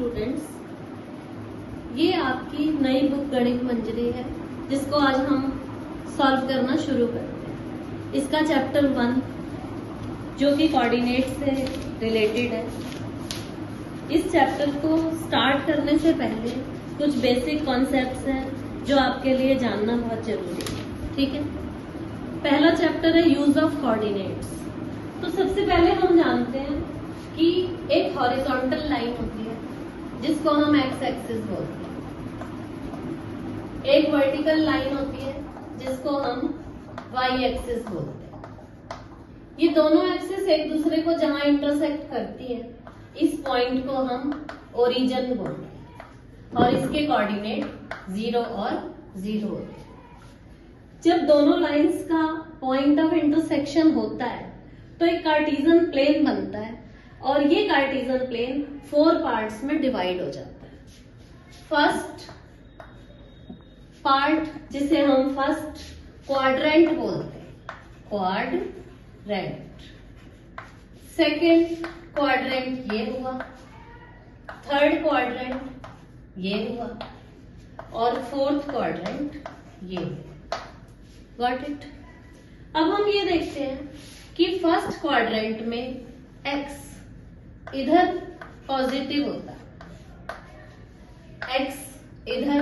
Students, ये आपकी नई बुक गणित मंजरी है जिसको आज हम सॉल्व करना शुरू करते हैं। इसका चैप्टर 1 जो कि कोऑर्डिनेट से रिलेटेड है। इस चैप्टर को स्टार्ट करने से पहले कुछ बेसिक कॉन्सेप्ट्स हैं जो आपके लिए जानना बहुत जरूरी है। ठीक है, पहला चैप्टर है यूज ऑफ कोऑर्डिनेट्स। तो सबसे पहले हम जानते हैं कि एक हॉरिजॉन्टल लाइन होती है जिसको हम एक्स एक्सिस बोलते हैं, एक वर्टिकल लाइन होती है जिसको हम वाई एक्सिस बोलते हैं। ये दोनों एक्सिस एक दूसरे को जहां इंटरसेक्ट करती है, इस पॉइंट को हम ओरिजिन बोलते हैं और इसके कोऑर्डिनेट 0 और 0 होते हैं। जब दोनों लाइंस का पॉइंट ऑफ इंटरसेक्शन होता है तो एक कार्टेशियन प्लेन बनता है और ये कार्टेशियन प्लेन 4 पार्ट्स में डिवाइड हो जाता है। फर्स्ट पार्ट जिसे हम फर्स्ट क्वाड्रेंट बोलते हैं, क्वाड्रेंट। सेकेंड क्वाड्रेंट ये हुआ, थर्ड क्वाड्रेंट ये हुआ और फोर्थ क्वाड्रेंट ये हुआ। Got it? अब हम ये देखते हैं कि फर्स्ट क्वाड्रेंट में x इधर पॉजिटिव होता है, x इधर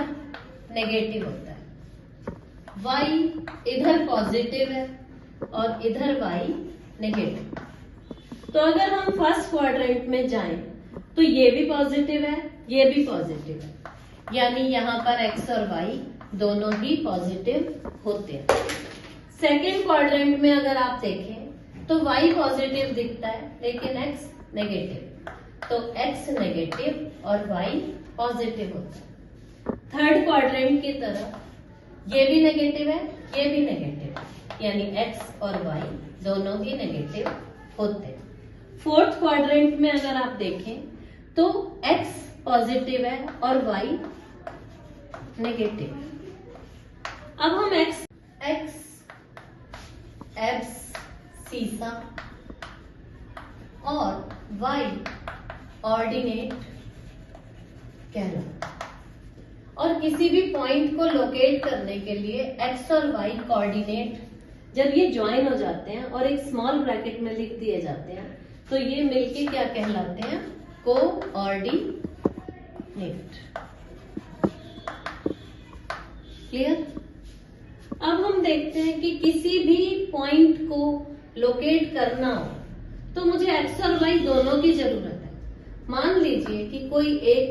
नेगेटिव होता है, y इधर पॉजिटिव है और इधर y नेगेटिव। तो अगर हम फर्स्ट क्वाड्रेंट में जाएं तो ये भी पॉजिटिव है, ये भी पॉजिटिव है, यानी यहां पर x और y दोनों ही पॉजिटिव होते हैं। सेकेंड क्वाड्रेंट में अगर आप देखें तो y पॉजिटिव दिखता है लेकिन x नेगेटिव, तो x नेगेटिव और y पॉजिटिव होता है। थर्ड क्वाड्रेंट की तरफ ये भी नेगेटिव है, ये भी नेगेटिव है, यानी x और y दोनों ही नेगेटिव होते हैं। फोर्थ क्वाड्रेंट में अगर आप देखें तो x पॉजिटिव है और y नेगेटिव। अब हम x सीसा और y ऑर्डिनेट कहलाता है। और किसी भी पॉइंट को लोकेट करने के लिए x और y कोऑर्डिनेट जब ये ज्वाइन हो जाते हैं और एक स्मॉल ब्रैकेट में लिख दिए जाते हैं तो ये मिलके क्या कहलाते हैं? कोऑर्डिनेट। क्लियर? अब हम देखते हैं कि किसी भी पॉइंट को लोकेट करना हो तो मुझे x और y दोनों की जरूरत है। मान लीजिए कि कोई एक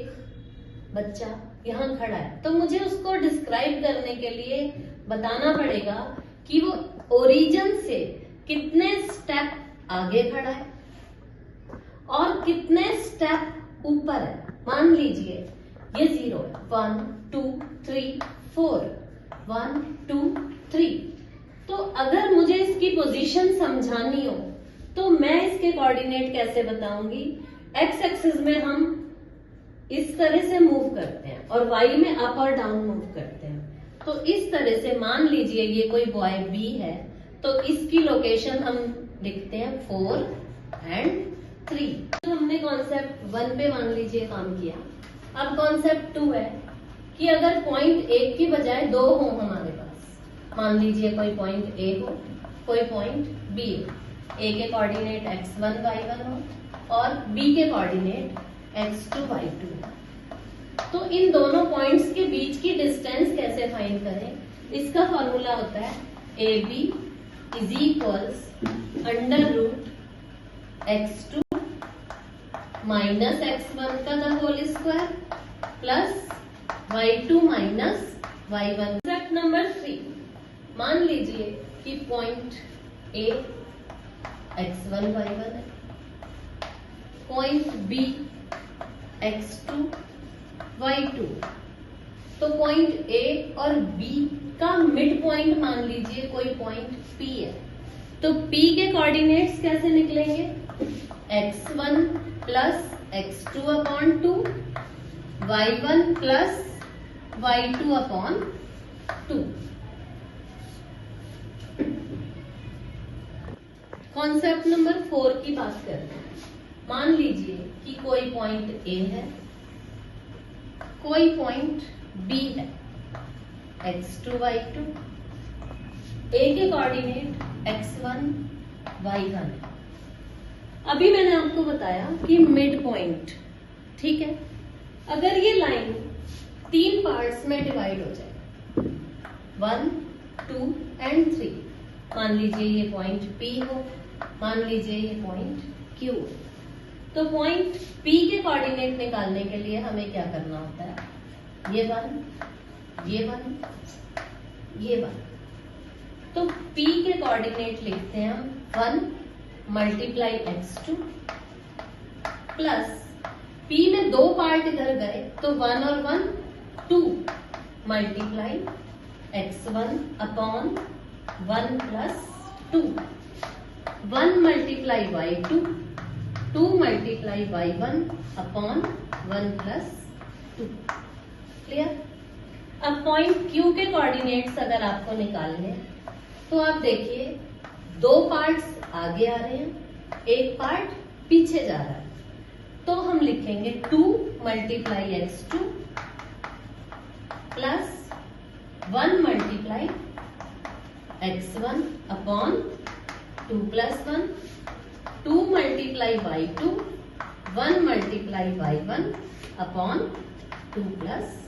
बच्चा यहाँ खड़ा है तो मुझे उसको डिस्क्राइब करने के लिए बताना पड़ेगा कि वो ओरिजिन से कितने स्टेप आगे खड़ा है और कितने स्टेप ऊपर है। मान लीजिए ये 0 है, 1 2 3 4, 1 2 3। तो अगर मुझे इसकी पोजीशन समझानी हो तो मैं इसके कोऑर्डिनेट कैसे बताऊंगी? एक्स एक्सिस में हम इस तरह से मूव करते हैं और वाई में अप और डाउन मूव करते हैं। तो इस तरह से मान लीजिए ये कोई बॉय बी है तो इसकी लोकेशन हम लिखते हैं 4 एंड 3। तो हमने कॉन्सेप्ट 1 पे मान लीजिए काम किया। अब कॉन्सेप्ट 2 है कि अगर पॉइंट एक की बजाय 2 हो हमारे पास, मान लीजिए कोई पॉइंट ए हो, कोई पॉइंट बी हो। ए के कोऑर्डिनेट x1 y1 हो और बी के कोऑर्डिनेट x2 y2 हो। तो इन दोनों पॉइंट्स के बीच की डिस्टेंस कैसे फाइंड करें? इसका फॉर्मूला होता है AB is equals under root x2 minus x1 का the whole square plus y2 minus y1। Concept number 3, मान लीजिए कि पॉइंट A x1 y1 है, पॉइंट B x2 y2। तो पॉइंट A और B का मिड पॉइंट मान लीजिए कोई पॉइंट P है। तो P के कोऑर्डिनेट्स कैसे निकलेंगे? x1 plus x2 upon 2, y1 plus y2 upon 2। Concept number 4 की बात करते हैं। मान लीजिए कि कोई पॉइंट ए है कोई पॉइंट बी है, x2 y2, ए के कोऑर्डिनेट x1 y1। अभी मैंने आपको बताया कि मिड पॉइंट, ठीक है, अगर ये लाइन 3 पार्ट्स में डिवाइड हो जाए 1, 2 एंड 3, मान लीजिए ये पॉइंट P हो, मान लीजिए ये पॉइंट Q हो, तो पॉइंट P के कोऑर्डिनेट निकालने के लिए हमें क्या करना होता है, ये 1, ये 1, ये 1। तो P के कोऑर्डिनेट लिखते हैं हम 1 मल्टीप्लाई x2 प्लस P में 2 पार्ट इधर गए तो 1 और 1 2 multiply x1 upon 1 plus 2, 1 multiply y2, 2 multiply y1 upon 1 plus 2। Clear? अब पॉइंट Q के कोऑर्डिनेट्स अगर आपको निकालने तो आप देखिए 2 पार्ट्स आगे आ रहे हैं, एक पार्ट पीछे जा रहा है, तो हम लिखेंगे 2 multiply x2 plus 1 multiply x1 upon 2 plus 1, 2 multiply y2, 1 multiply y1 upon 2 plus